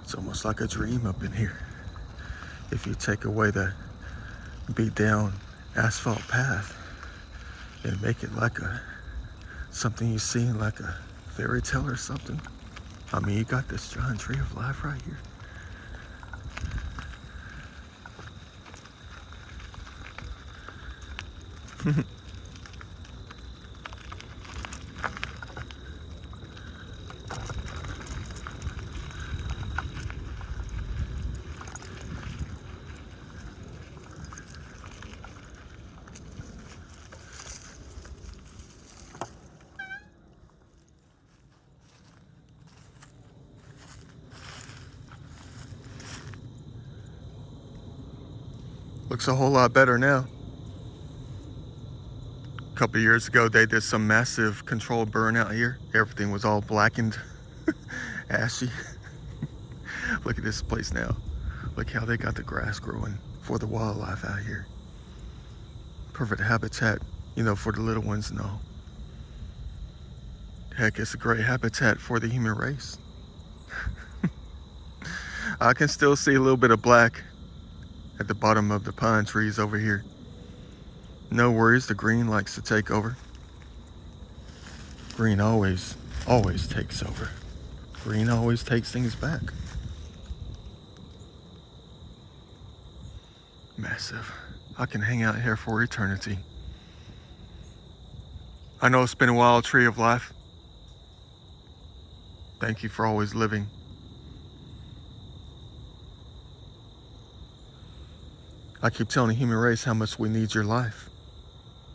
It's almost like a dream up in here. If you take away the beat down asphalt path and make it like something you see in like a fairy tale or something. I mean, you got this giant tree of life right here. Looks a whole lot better now. A couple years ago, they did some massive controlled burn out here. Everything was all blackened, ashy. Look at this place now. Look how they got the grass growing for the wildlife out here. Perfect habitat, you know, for the little ones and all. Heck, it's a great habitat for the human race. I can still see a little bit of black at the bottom of the pine trees over here. No worries, the green likes to take over. Green always takes over. Green always takes things back. Massive. I can hang out here for eternity. I know it's been a wild tree of life. Thank you for always living. I keep telling the human race how much we need your life,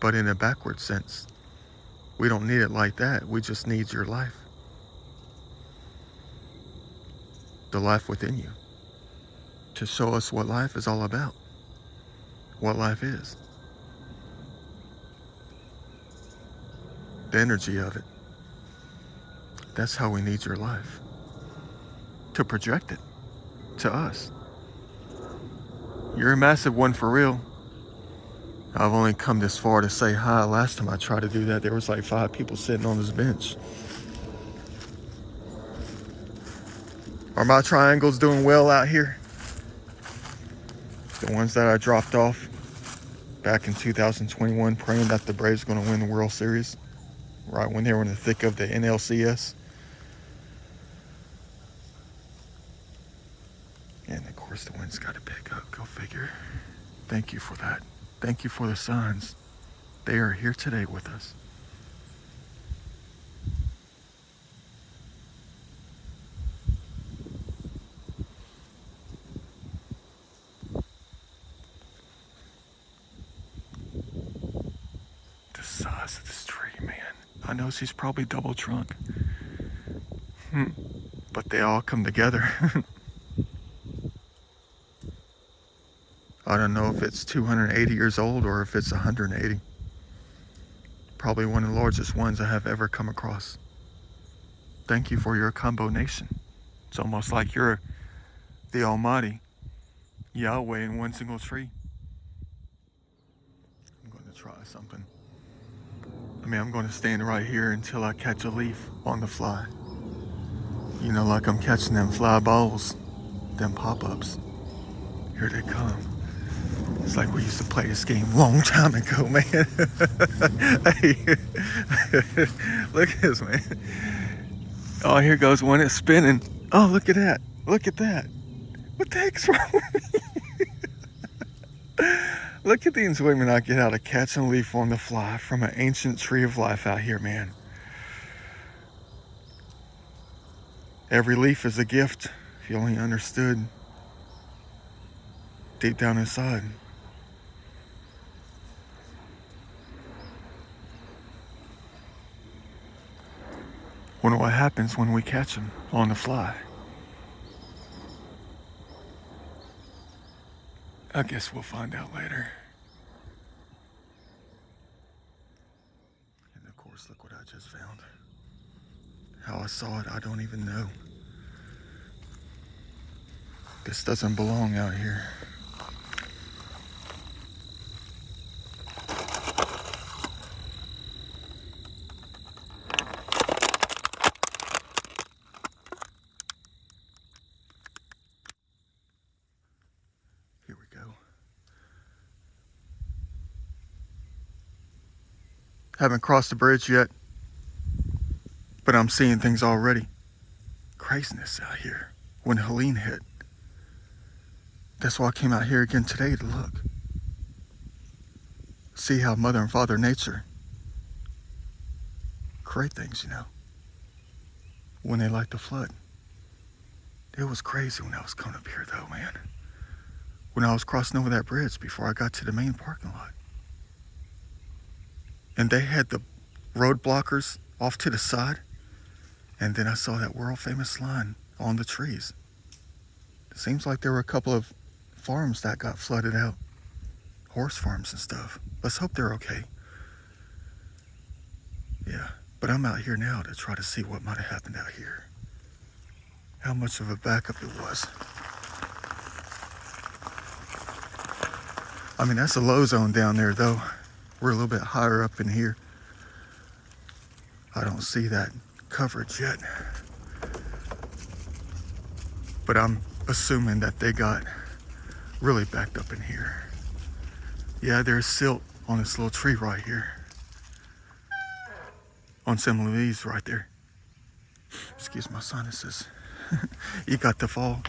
but in a backward sense. We don't need it like that. We just need your life. The life within you, to show us what life is all about, what life is. The energy of it. That's how we need your life. To project it to us. You're a massive one for real. I've only come this far to say hi. Last time I tried to do that, there was like 5 people sitting on this bench. Are my triangles doing well out here? The ones that I dropped off back in 2021, praying that the Braves are going to win the World Series, right when they were in the thick of the NLCS. And of course the wind's got to pick up, go figure. Thank you for that. Thank you for the signs. They are here today with us. The size of this tree, man. I know she's probably double trunk. But they all come together. I don't know if it's 280 years old or if it's 180. Probably one of the largest ones I have ever come across. Thank you for your combo nation. It's almost like you're the Almighty Yahweh in one single tree. I'm going to try something. I'm going to stand right here until I catch a leaf on the fly. You know, like I'm catching them fly balls, them pop-ups. Here they come. It's like we used to play this game a long time ago, man. Hey, look at this, man. Oh, here goes one. It's spinning. Oh, look at that. Look at that. What the heck's wrong with me? Look at the enjoyment I get out of catching a leaf on the fly from an ancient tree of life out here, man. Every leaf is a gift, if you only understood deep down inside. Wonder what happens when we catch them on the fly. I guess we'll find out later. And of course, look what I just found. How I saw it, I don't even know. This doesn't belong out here. Haven't crossed the bridge yet, but I'm seeing things already. Craziness out here when Helene hit. That's why I came out here again today to look. See how Mother and Father Nature create things, you know, when they like to flood. It was crazy when I was coming up here though, man. When I was crossing over that bridge before I got to the main parking lot. And they had the road blockers off to the side. And then I saw that world famous line on the trees. It seems like there were a couple of farms that got flooded out. Horse farms and stuff. Let's hope they're okay. Yeah, but I'm out here now to try to see what might have happened out here. How much of a backup it was. I mean, that's a low zone down there though. We're a little bit higher up in here. I don't see that coverage yet. But I'm assuming that they got really backed up in here. Yeah, there's silt on this little tree right here. On some of these right there. Excuse my sinuses. You got the fall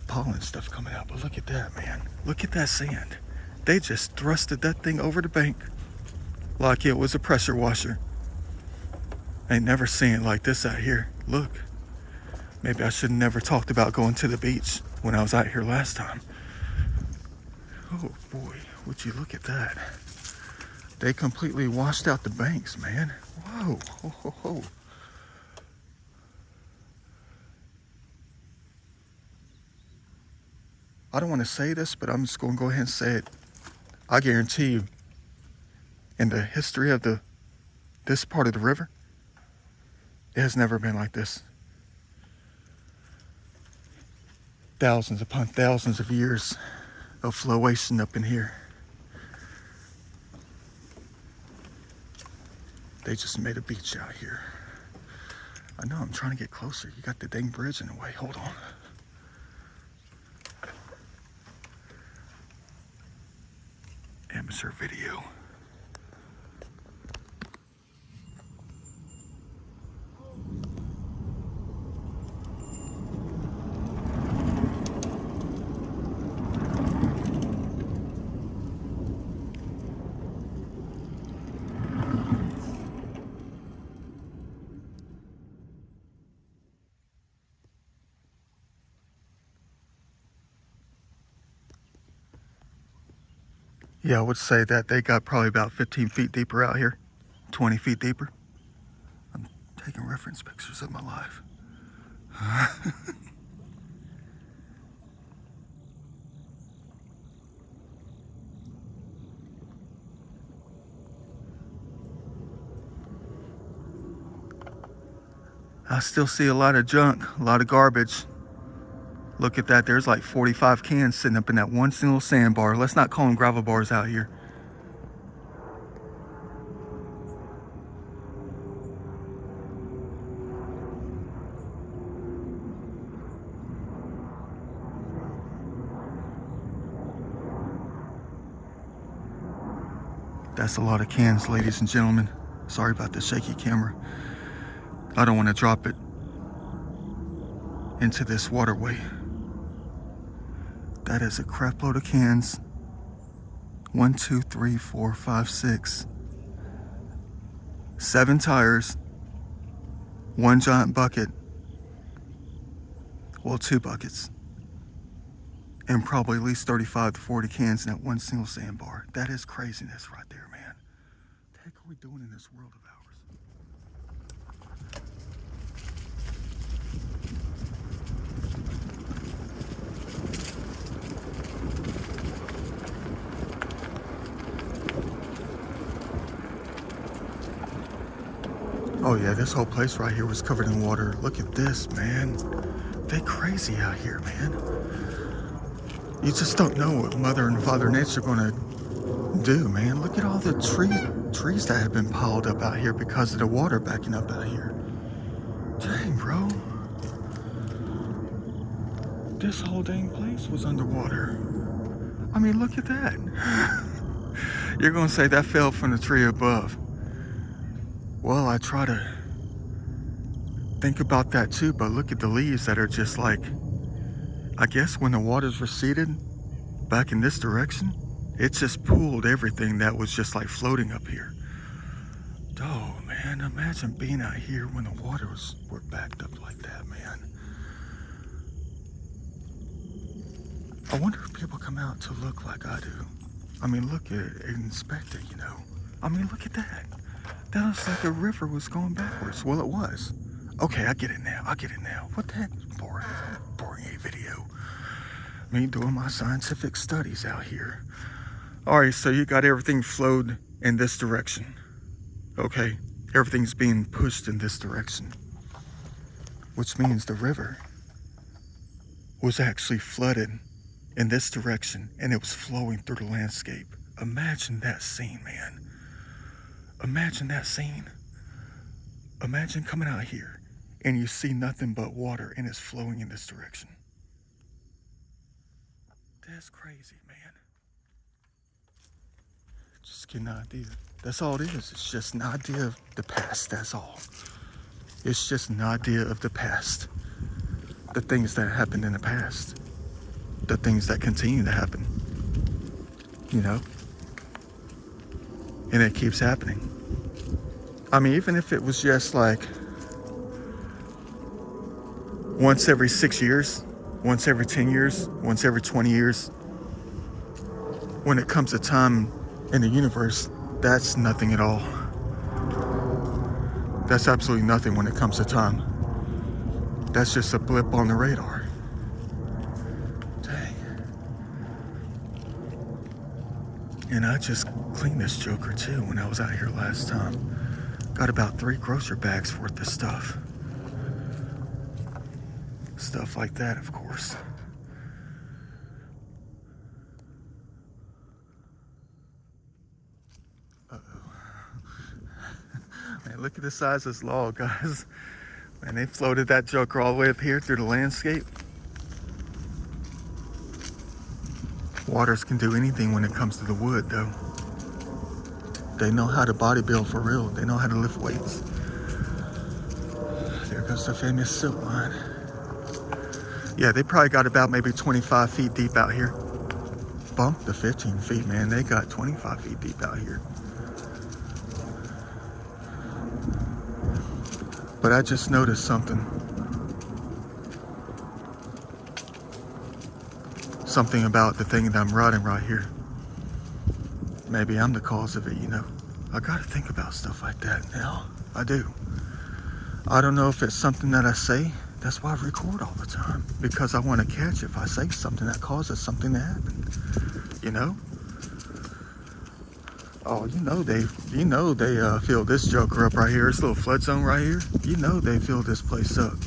pollen stuff coming out, but look at that, man. Look at that sand. They just thrusted that thing over the bank like it was a pressure washer. Ain't never seen it like this out here. Look. Maybe I should have never talked about going to the beach when I was out here last time. Oh boy, would you look at that. They completely washed out the banks, man. Whoa, ho, ho, ho. I don't want to say this, but I'm just going to go ahead and say it. I guarantee you, in the history of this part of the river, it has never been like this. Thousands upon thousands of years of flowation up in here. They just made a beach out here. I know, I'm trying to get closer. You got the dang bridge in the way. Hold on. Amateur video. Yeah, I would say that they got probably about 15 feet deeper out here, 20 feet deeper. I'm taking reference pictures of my life. I still see a lot of junk, a lot of garbage. Look at that, there's like 45 cans sitting up in that one single sandbar. Let's not call them gravel bars out here. That's a lot of cans, ladies and gentlemen. Sorry about the shaky camera. I don't want to drop it into this waterway. That is a crap load of cans. 1, 2, 3, 4, 5, 6. 7 tires. 1 giant bucket. Well, 2 buckets. And probably at least 35 to 40 cans in that one single sandbar. That is craziness right there, man. What the heck are we doing in this world of ours? Oh yeah, this whole place right here was covered in water. Look at this, man. They crazy out here, man. You just don't know what Mother and Father Nature are gonna do, man. Look at all the trees that have been piled up out here because of the water backing up out here. Dang, bro. This whole dang place was underwater. I mean, look at that. You're gonna say that fell from the tree above. Well, I try to think about that too, but look at the leaves that are just like, I guess when the waters receded back in this direction, it just pulled everything that was just like floating up here. Oh man, imagine being out here when the waters were backed up like that, man. I wonder if people come out to look like I do. I mean, look at it, inspect it, you know. I mean, look at that. That looks like the river was going backwards. Well, it was. Okay, I get it now. I get it now. What the heck? Boring a video. Me doing my scientific studies out here. All right, so you got everything flowed in this direction. Okay, everything's being pushed in this direction, which means the river was actually flooded in this direction and it was flowing through the landscape. Imagine that scene, man. Imagine that scene. Imagine coming out here and you see nothing but water and it's flowing in this direction. That's crazy, man. Just get an idea. That's all it is. It's just an idea of the past, that's all. It's just an idea of the past. The things that happened in the past. The things that continue to happen. You know? And it keeps happening. I mean, even if it was just like once every 6 years, once every 10 years, once every 20 years, when it comes to time in the universe, that's nothing at all. That's absolutely nothing when it comes to time. That's just a blip on the radar. Dang. And I just cleaned this joker too when I was out here last time. Got about 3 grocery bags worth of stuff. Stuff like that, of course. Man, look at the size of this log, guys. Man, they floated that joker all the way up here through the landscape. Waters can do anything when it comes to the wood, though. They know how to bodybuild for real. They know how to lift weights. There goes the famous silt line. Yeah, they probably got about maybe 25 feet deep out here. Bump the 15 feet, man. They got 25 feet deep out here. But I just noticed something. Something about the thing that I'm riding right here. Maybe I'm the cause of it, you know. I gotta think about stuff like that now. I do. I don't know if it's something that I say. That's why I record all the time. Because I want to catch if I say something that causes something to happen. You know? Oh, you know they filled this joker up right here. This little flood zone right here. You know they filled this place up.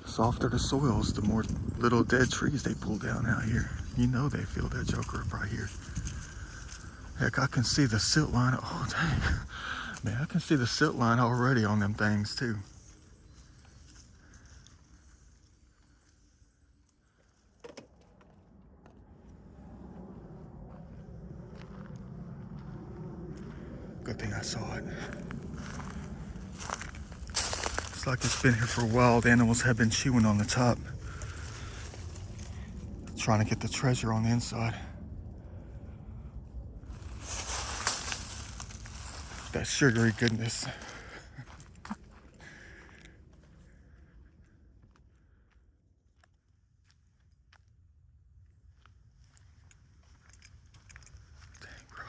Softer the soils, the more little dead trees they pull down out here. You know they filled that joker up right here. Heck, I can see the silt line. Oh, dang. Man, I can see the silt line already on them things, too. Good thing I saw it. It's like it's been here for a while. The animals have been chewing on the top. Trying to get the treasure on the inside. That sugary goodness. Dang, bro.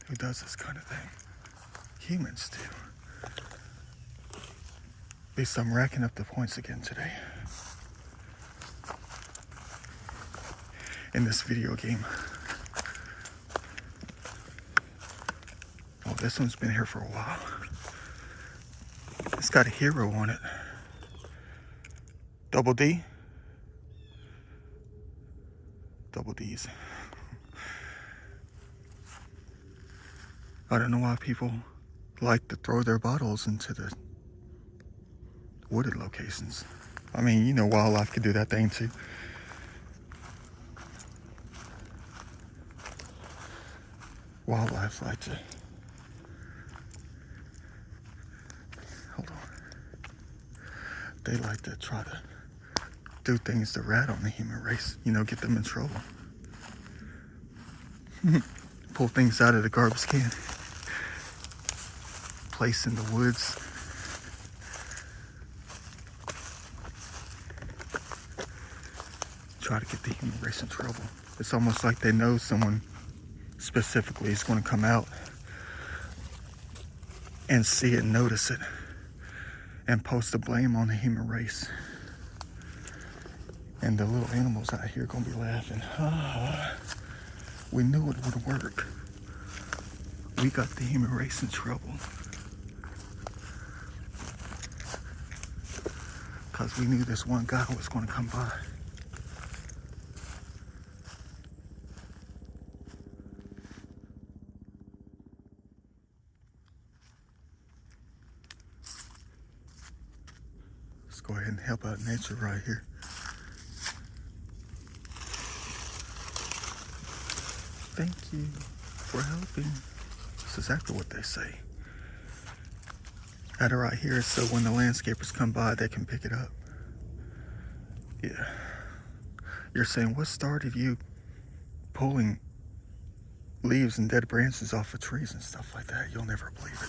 Who does this kind of thing? Humans do. At least I'm racking up the points again today. In this video game. Oh, this one's been here for a while. It's got a hero on it. Double D. Double D's. I don't know why people like to throw their bottles into the wooded locations. I mean, you know, wildlife could do that thing too. Wildlife like to, hold on, they like to try to do things to rat on the human race, get them in trouble. Pull things out of the garbage can, place in the woods. Try to get the human race in trouble. It's almost like they know someone specifically is going to come out and see it and notice it and post the blame on the human race. And the little animals out here are going to be laughing. We knew it would work. We got the human race in trouble. Because we knew this one guy was going to come by. Let's go ahead and help out nature right here. Thank you for helping. That's exactly what they say. That right here is so when the landscapers come by, they can pick it up. Yeah. You're saying, what started you pulling leaves and dead branches off of trees and stuff like that? You'll never believe it.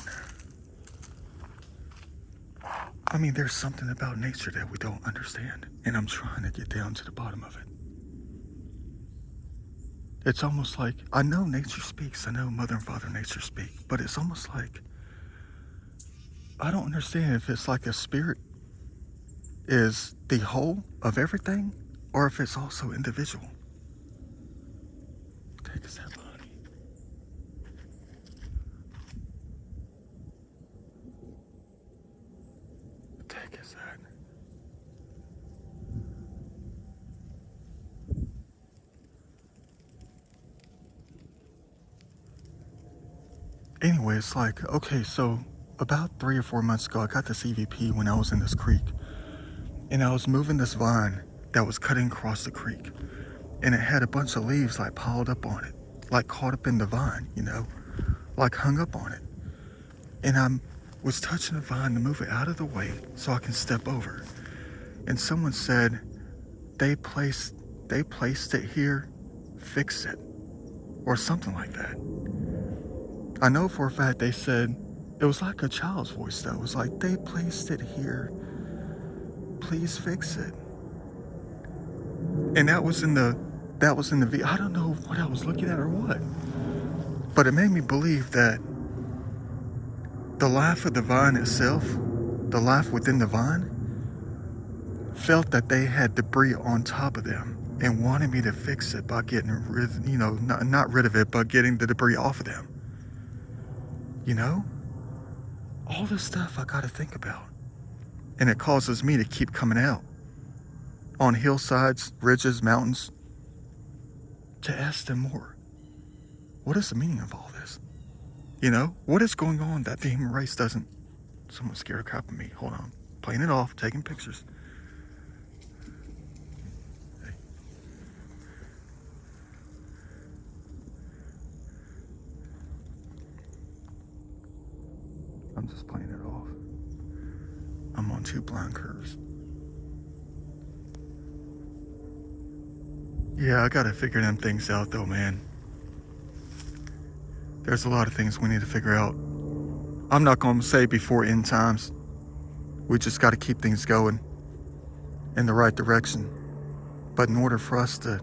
I mean, there's something about nature that we don't understand, and I'm trying to get down to the bottom of it. It's almost like, I know nature speaks, I know Mother and Father Nature speak, but it's almost like, I don't understand if it's like a spirit is the whole of everything, or if it's also individual. Take us that money. Take us that. Anyway, it's like, okay, so about 3 or 4 months ago, I got this EVP when I was in this creek. And I was moving this vine that was cutting across the creek. And it had a bunch of leaves like piled up on it. Like caught up in the vine, like hung up on it. And I was touching the vine to move it out of the way so I can step over. And someone said, they placed it here, fix it. Or something like that. I know for a fact they said, it was like a child's voice though. It was like, they placed it here. Please fix it. And that was in the video. I don't know what I was looking at or what. But it made me believe that the life of the vine itself, the life within the vine, felt that they had debris on top of them and wanted me to fix it by getting rid, not rid of it, but getting the debris off of them. All this stuff I gotta think about. And it causes me to keep coming out on hillsides, ridges, mountains, to ask them more. What is the meaning of all this? What is going on that the human race doesn't? Someone's scared of crap of me. Hold on. Playing it off, taking pictures. Hey. I'm just playing it off. I'm on 2 blind curves. Yeah, I gotta figure them things out though, man. There's a lot of things we need to figure out. I'm not gonna say before end times. We just gotta keep things going in the right direction. But in order for us to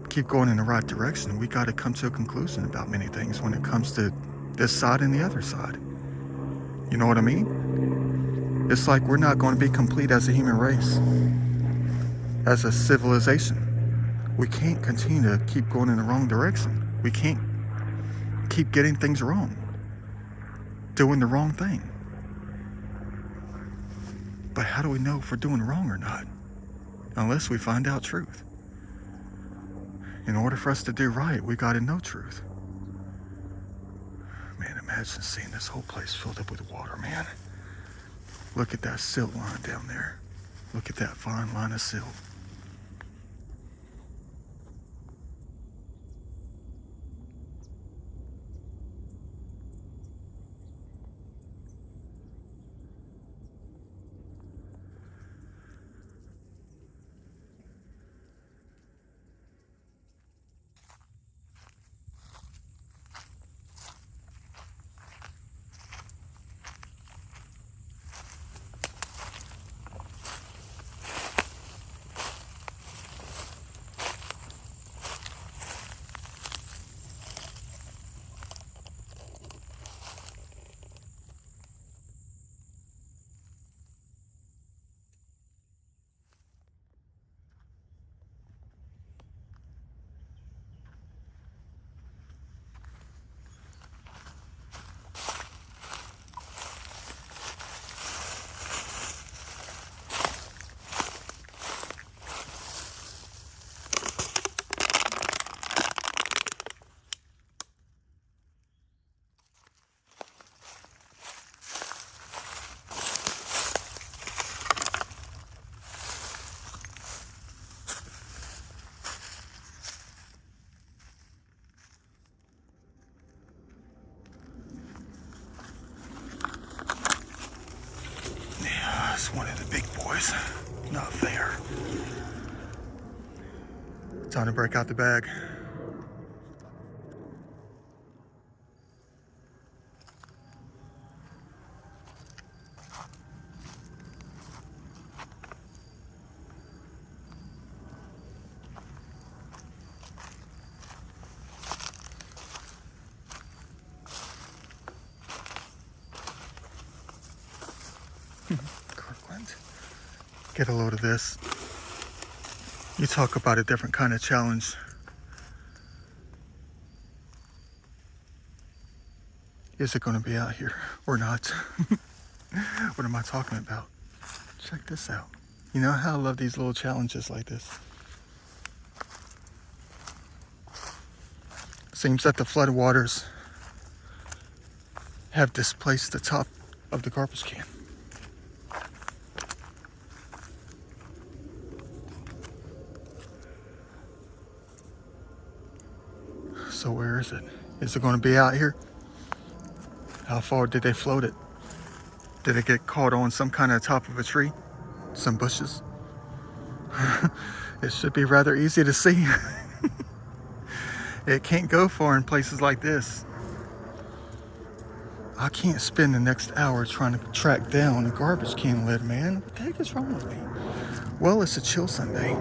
keep going in the right direction, we gotta come to a conclusion about many things when it comes to this side and the other side. You know what I mean? It's like we're not going to be complete as a human race, as a civilization. We can't continue to keep going in the wrong direction. We can't keep getting things wrong, doing the wrong thing. But how do we know if we're doing wrong or not? Unless we find out truth. In order for us to do right, we got to know truth. Man, imagine seeing this whole place filled up with water, man. Look at that silt line down there. Look at that fine line of silt. just one of the big boys. Not fair. Time to break out the bag. Kirkland. Get a load of this. You talk about a different kind of challenge. Is it going to be out here or not? What am I talking about? Check this out. You know how I love these little challenges like this? Seems that the floodwaters have displaced the top of the garbage can. So where is it? Is it going to be out here? How far did they float it? Did it get caught on some kind of top of a tree? Some bushes? It should be rather easy to see. It can't go far in places like this. I can't spend the next hour trying to track down a garbage can lid, man. What the heck is wrong with me? Well, it's a chill Sunday.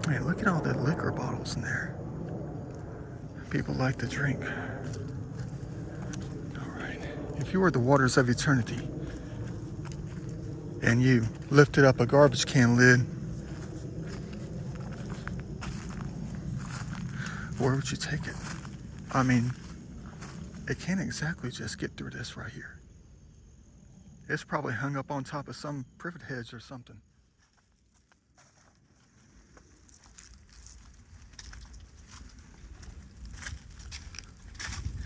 Man, look at all the liquor bottles in there. People like to drink. Alright. If you were the waters of eternity and you lifted up a garbage can lid, where would you take it? I mean, it can't exactly just get through this right here. It's probably hung up on top of some privet hedge or something.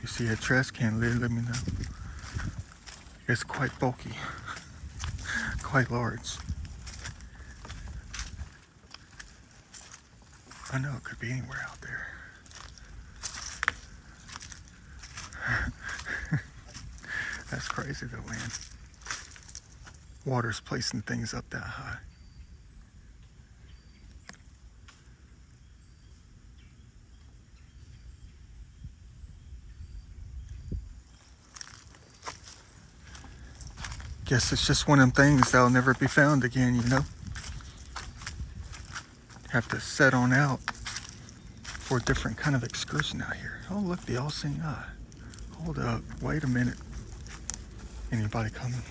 If you see a trash can lid, let me know. It's quite bulky, quite large. I know it could be anywhere out there. That's crazy though, man. Water's placing things up that high. Guess it's just one of them things that'll never be found again, you know? Have to set on out for a different kind of excursion out here. Oh, look, the all-seeing eye. Hold up, wait a minute. Anybody coming?